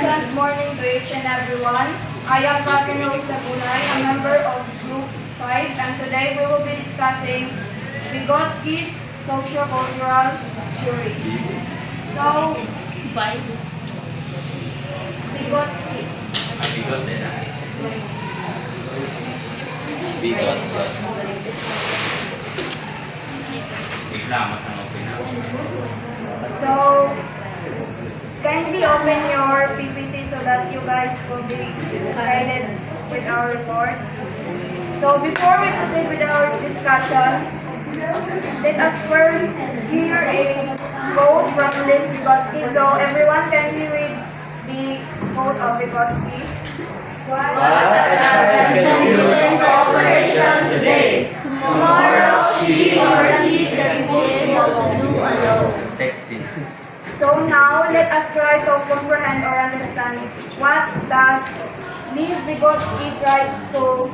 pleasant morning to each and everyone. I am Catherine Rose Labunay, a member of Group 5, and today we will be discussing Vygotsky's socio-cultural theory. So, Vygotsky. So, kindly open your PPT so that you guys will be guided with our report. So before we proceed with our discussion, let us first hear a quote from Lev Vygotsky. So everyone, can we read the quote of Vygotsky? What a child can do in cooperation today, tomorrow she or he can be able to do alone. So now let us try to comprehend or understand what does Lev Vygotsky tries to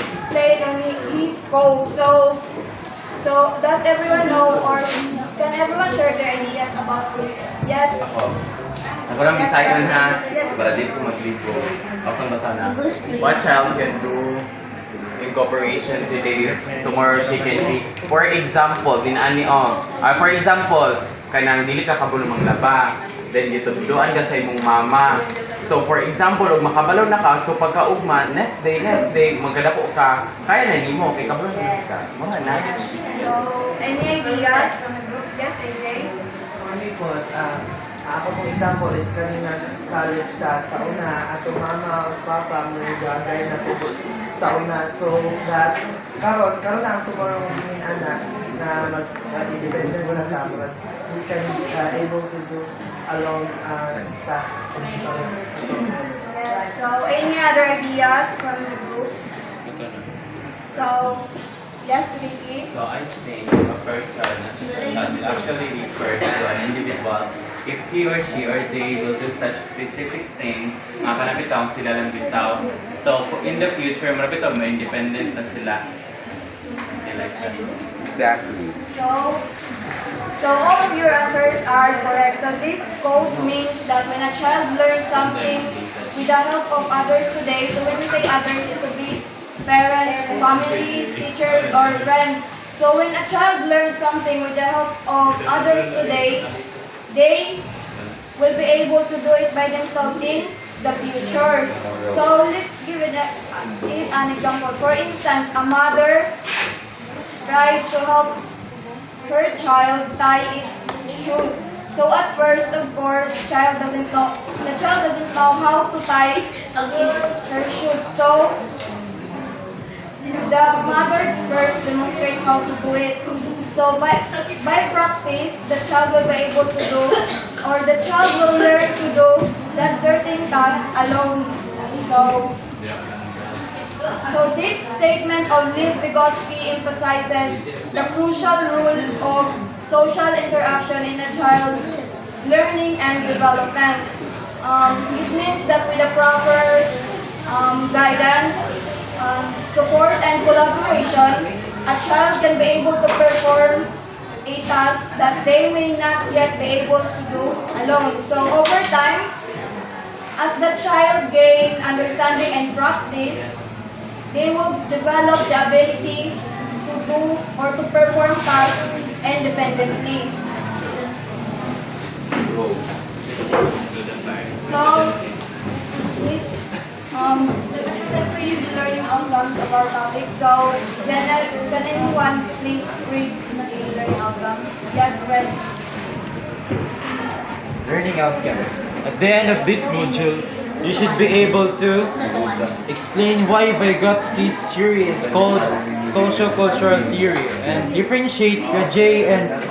explain on his quote. So does everyone know, or can everyone share their ideas about this? Yes. Ako lang bisayon ha, Yes. para di ko maglibo. Awesome basa na. What child can do in cooperation today, tomorrow she can be. For example, for example, kanang dili ka kabulong manglaba. Then dito duan ka sa imong mama. So for example, og makabalaw na ka, so pagkaugma, next day, magkadako ka, kaya na nimo kay kabulong ka. Mga knowledge. So any ideas from the group? Yes, AJ. Kami po, ako pong example is kanina college ta sa una, ato mama o papa mo gagay na po sa una. So that, karon lang ito ko ng anak na mag-independent na ta, but we can able to do along task. Yes. So any other ideas from the group? So yes, Ricky. So I think a person actually refers to an individual if he or she or they will do such specific thing, kanabitaw sila lang bitaw. So in the future, marabitaw mo independent na sila. They like that. Exactly. So all of your answers are correct. So this quote means that when a child learns something with the help of others today, so when we say others, it could be parents, families, teachers, or friends. So when a child learns something with the help of others today, they will be able to do it by themselves in the future. So let's give it an example. For instance, a mother tries to help her child tie its shoes. So at first, of course, the child doesn't know how to tie her shoes. So the mother first demonstrates how to do it. So by practice, the child will be able to do, or the child will learn to do that certain task alone. So this statement of Lev Vygotsky emphasizes the crucial role of social interaction in a child's learning and development. It means that with the proper guidance, support, and collaboration, a child can be able to perform a task that they may not yet be able to do alone. So over time, as the child gain understanding and practice, they will develop the ability to do or to perform tasks independently. So it's let me present to you the learning outcomes of our topic. So can anyone please read the learning outcomes? Yes, Fred. Learning outcomes. At the end of this module, you should be able to explain why Vygotsky's theory is called socio-cultural theory and differentiate Piaget and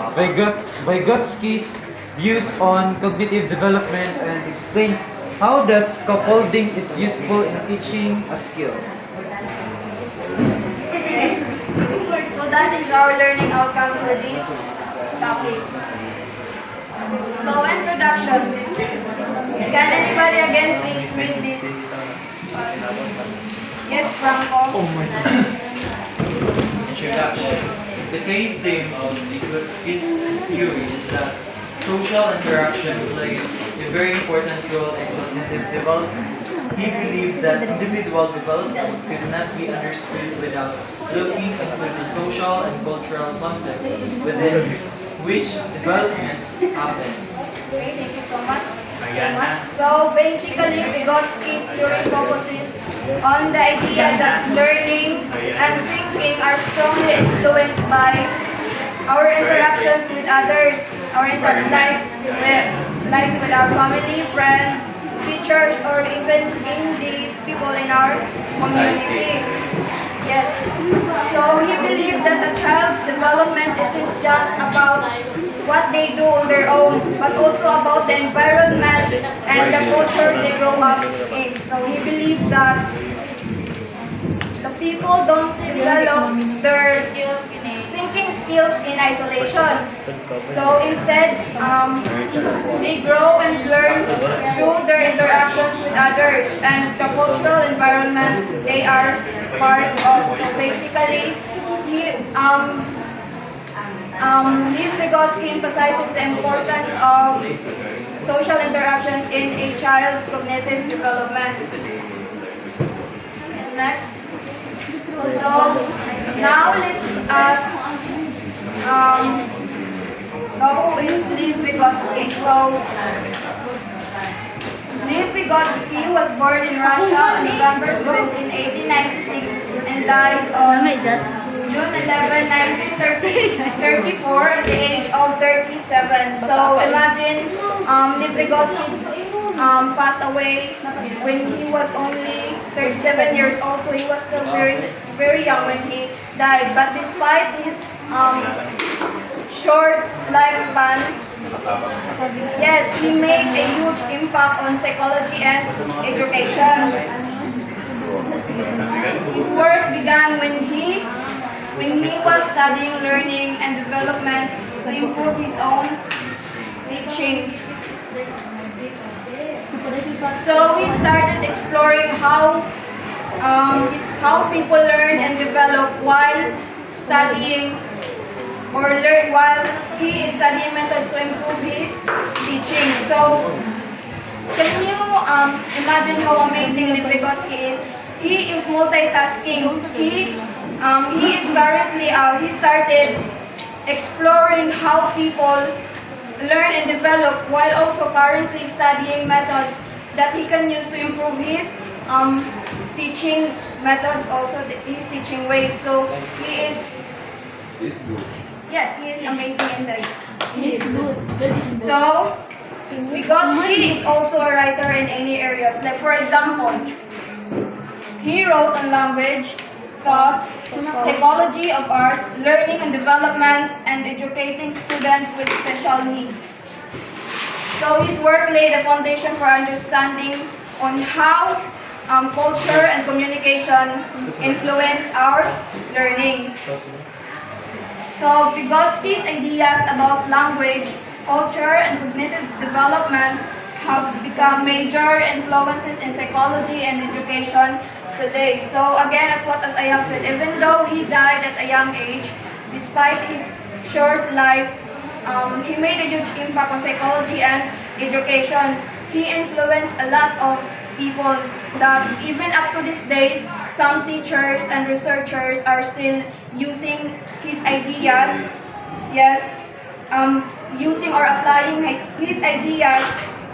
Vygotsky's views on cognitive development and explain how does scaffolding is useful in teaching a skill. Okay. So that is our learning outcome for this topic. So introduction. Can anybody again please read this? Yes, Franco. Oh my god. Introduction. The key theme of Vygotsky's theory is that social interactions play a very important role in cognitive development. He believed that individual development could not be understood without looking into the social and cultural context within which development happens. Okay, thank you so much. So basically, Vygotsky's theory focuses on the idea that learning and thinking are strongly influenced by our interactions with others, like with our family, friends, teachers, or even in the people in our community. Yes. So he believed that a child's development isn't just about what they do on their own, but also about the environment and the culture they grow up in. So he believed that the people don't develop their thinking skills in isolation. So instead, they grow and learn through their interactions with others and the cultural environment they are part of. So basically, Lev Vygotsky emphasizes the importance of social interactions in a child's cognitive development. Next. So now let us know who is Lev Vygotsky. So Lev Vygotsky was born in Russia on November 17, 1896 and died on June 11, 1934 at the age of 37. So imagine Lev Vygotsky passed away when he was only 37 years old, so he was still very young when he died. But despite his short lifespan, yes, he made a huge impact on psychology and education. His work began when he was studying learning and development to improve his own teaching. So he started exploring how people learn and develop while studying while he is studying methods to improve his teaching. So can you imagine how amazing Lev Vygotsky is? He is multitasking. He is currently he started exploring how people learn and develop while also currently studying methods that he can use to improve his teaching methods, also his teaching ways. So he is good. yes, he is amazing in that. He's good. So Vygotsky is also a writer in any areas. Like for example, he wrote on language, thought, psychology of art, learning and development, and educating students with special needs. So his work laid a foundation for understanding on how culture and communication influence our learning. So Vygotsky's ideas about language, culture, and cognitive development have become major influences in psychology and education today. So again, as I have said, even though he died at a young age, despite his short life, he made a huge impact on psychology and education. He influenced a lot of people that even up to these days, some teachers and researchers are still using his ideas, yes, using or applying his ideas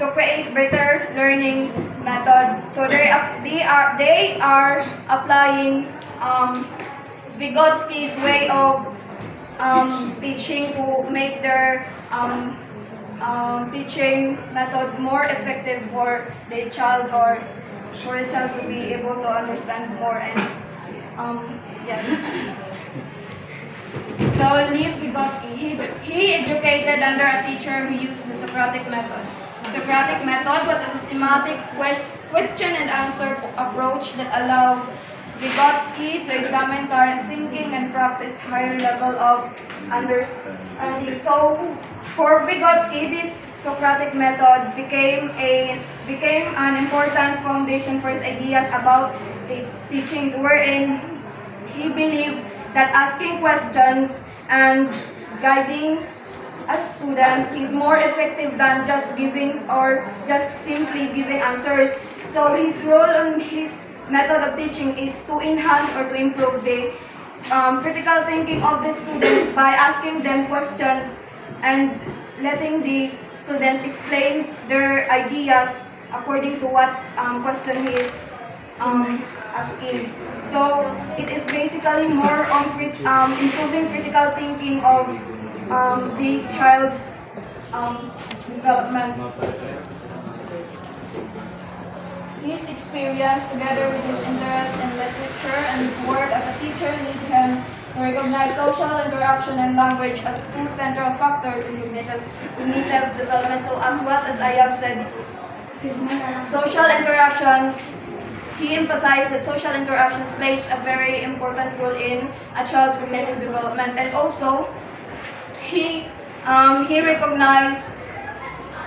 to create better learning method. So they are applying Vygotsky's way of teaching to make their teaching method more effective for the child, or for the child to be able to understand more. And yes. So Lev Vygotsky, he educated under a teacher who used the Socratic method. Socratic method was a systematic question and answer approach that allowed Vygotsky to examine current thinking and practice higher level of understanding. So for Vygotsky, this Socratic method became an important foundation for his ideas about the teachings, wherein he believed that asking questions and guiding a student is more effective than just giving or just simply giving answers. So his role and his method of teaching is to enhance or to improve the critical thinking of the students by asking them questions and letting the students explain their ideas according to what question he is asking. So it is basically more on improving critical thinking of the child's development. His experience, together with his interest in literature and work as a teacher, lead him to recognize social interaction and language as two central factors in cognitive development. So as what as I have said, social interactions, he emphasized that social interactions plays a very important role in a child's cognitive development, and also he recognized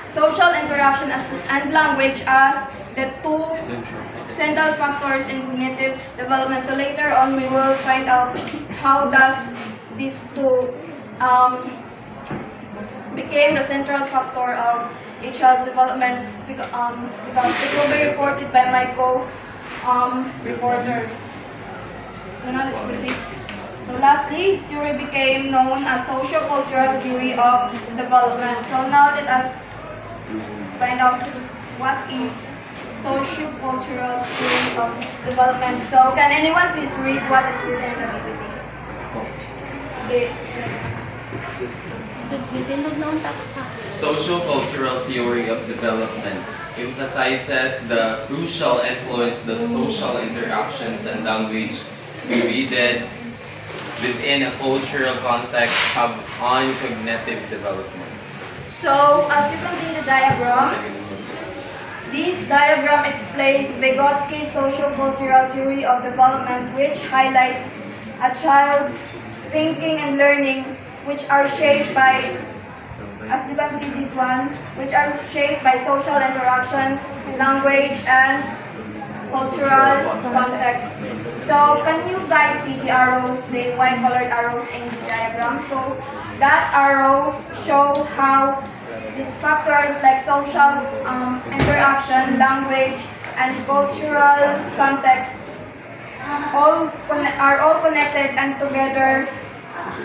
social interaction and language as the two central factors in cognitive development. So later on, we will find out how does these two became the central factor of a child's development because it will be reported by my reporter. So now let's proceed. So lastly, his theory became known as socio-cultural theory of development. So now let us find out what is socio-cultural theory of development. So can anyone please read what is written in the PPT? Okay. Social-cultural theory of development emphasizes the crucial influence that social interactions and language embedded within a cultural context have on cognitive development. So as you can see in the diagram, this diagram explains Vygotsky's socio-cultural theory of development, which highlights a child's thinking and learning, which are shaped by, as you can see this one, which are shaped by social interactions, language, and cultural context. So can you guys see the arrows, the white colored arrows in the diagram? So that arrows show how these factors like social interaction, language, and cultural context are all connected and together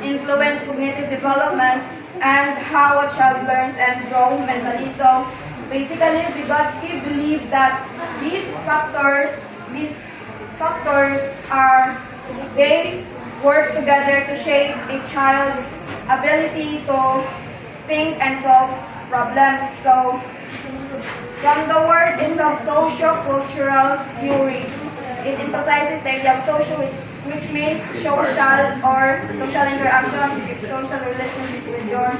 influence cognitive development and how a child learns and grows mentally. So basically, Vygotsky believed that these factors they work together to shape a child's ability to think and solve problems. So from the word itself, socio-cultural theory, it emphasizes the idea of social, which means social or social interactions, social relationship with your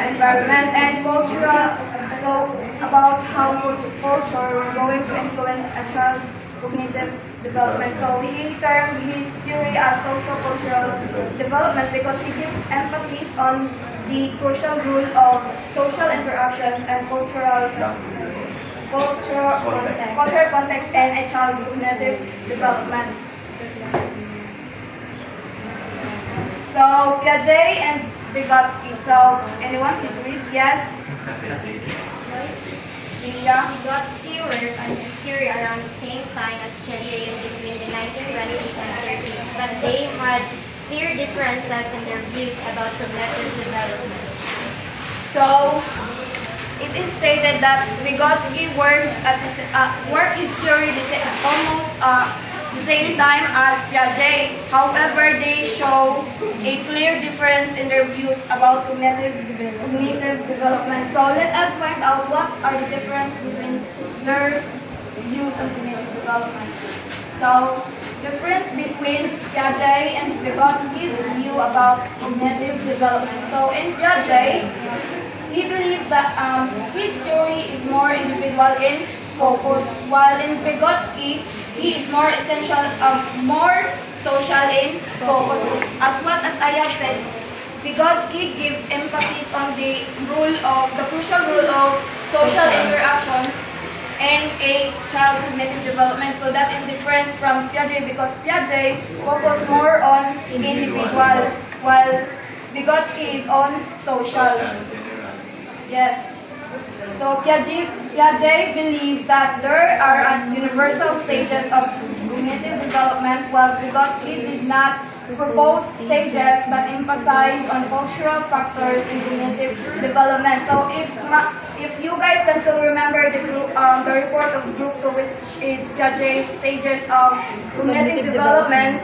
environment, and cultural, so about how culture will going to influence a child's cognitive development. So he termed his theory as social-cultural development because he gives emphasis on the crucial role of social interactions and cultural context in a child's cognitive development. So Piaget and Vygotsky. So anyone please read? Yes. Yeah. Vygotsky worked on his theory around the same time as Piaget in between the 1920s and 30s, but they had clear differences in their views about cognitive development. So it is stated that Vygotsky worked his theory almost the same time as Piaget. However, they show a clear difference in their views about cognitive development. So let us find out what are the difference between their views on cognitive development. So difference between Piaget and Vygotsky's view about cognitive development. So in Piaget, he believed that his theory is more individual in focus, while in Vygotsky, he is more essential, more social in focus. As I have said, Vygotsky gives emphasis on the crucial role of social interactions in a child's cognitive development. So that is different from Piaget because Piaget focused more on individual, while Vygotsky is on social. Yes. So Piaget believed that there are universal stages of cognitive development, while Vygotsky did not propose stages but emphasized on cultural factors in cognitive development. So if you guys can still remember the report of Group 2, which is Piaget's stages of cognitive development,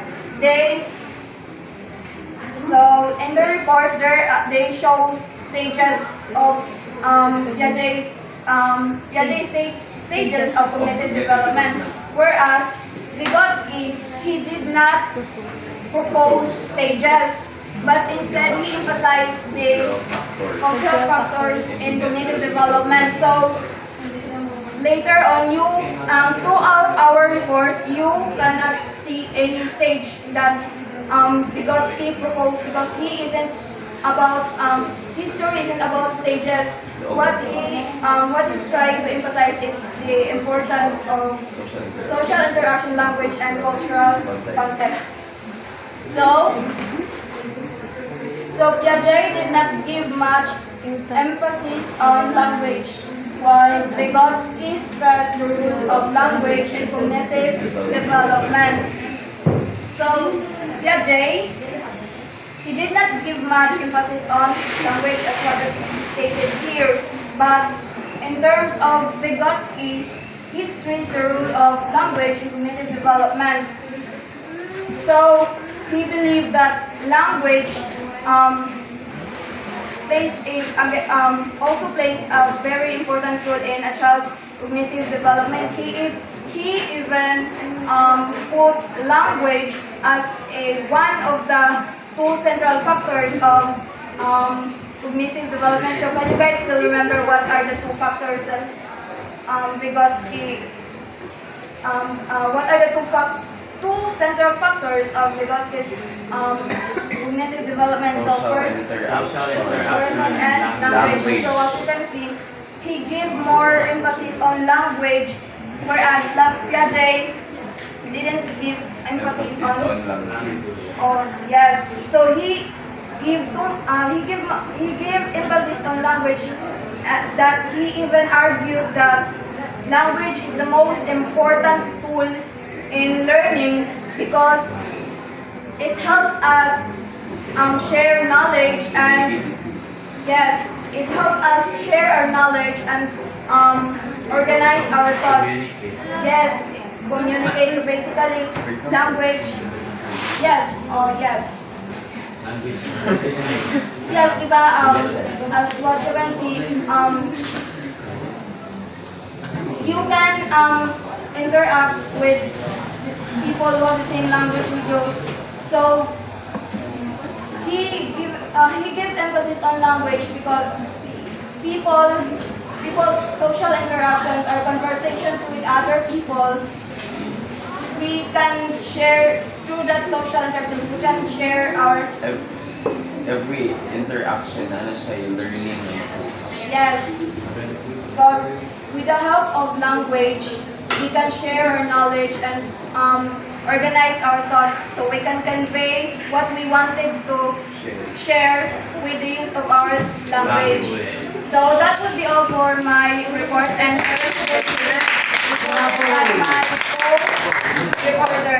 so in the report they show stages of stages of cognitive development, whereas Vygotsky, he did not propose stages, but instead he emphasized the cultural factors in cognitive development. So later on, throughout our report, you cannot see any stage that Vygotsky proposed, because he isn't about history isn't about stages. What he's trying to emphasize is the importance of social interaction, language, and cultural context. So Piaget did not give much emphasis on language, while Vygotsky stressed the role of language in cognitive development. So Piaget, he did not give much emphasis on language as what is stated here, but in terms of Vygotsky, he stressed the role of language in cognitive development. So he believed that language also plays a very important role in a child's cognitive development. He even put language as one of the two central factors of cognitive development. So can you guys still remember what are the two factors that Vygotsky, what are the two central factors of Vygotsky's cognitive development? So first, person and language. So as you can see, he gave more emphasis on language, whereas Piaget didn't give emphasis on yes. So he gave emphasis on language, that he even argued that language is the most important tool in learning, because it helps us share knowledge, and yes, it helps us share our knowledge and organize our thoughts. Yes, communicate. So basically, language. Yes. Yes. Yes, diba, as what you can see, you can interact with people who have the same language with you. So he give emphasis on language because people's social interactions or conversations with other people, we can share through that social interaction. We can share our every interaction na siya yung learning. yes, because with the help of language, we can share our knowledge and organize our thoughts, so we can convey what we wanted to share with the use of our language. So that would be all for my report, and I will share here before my co-reporter.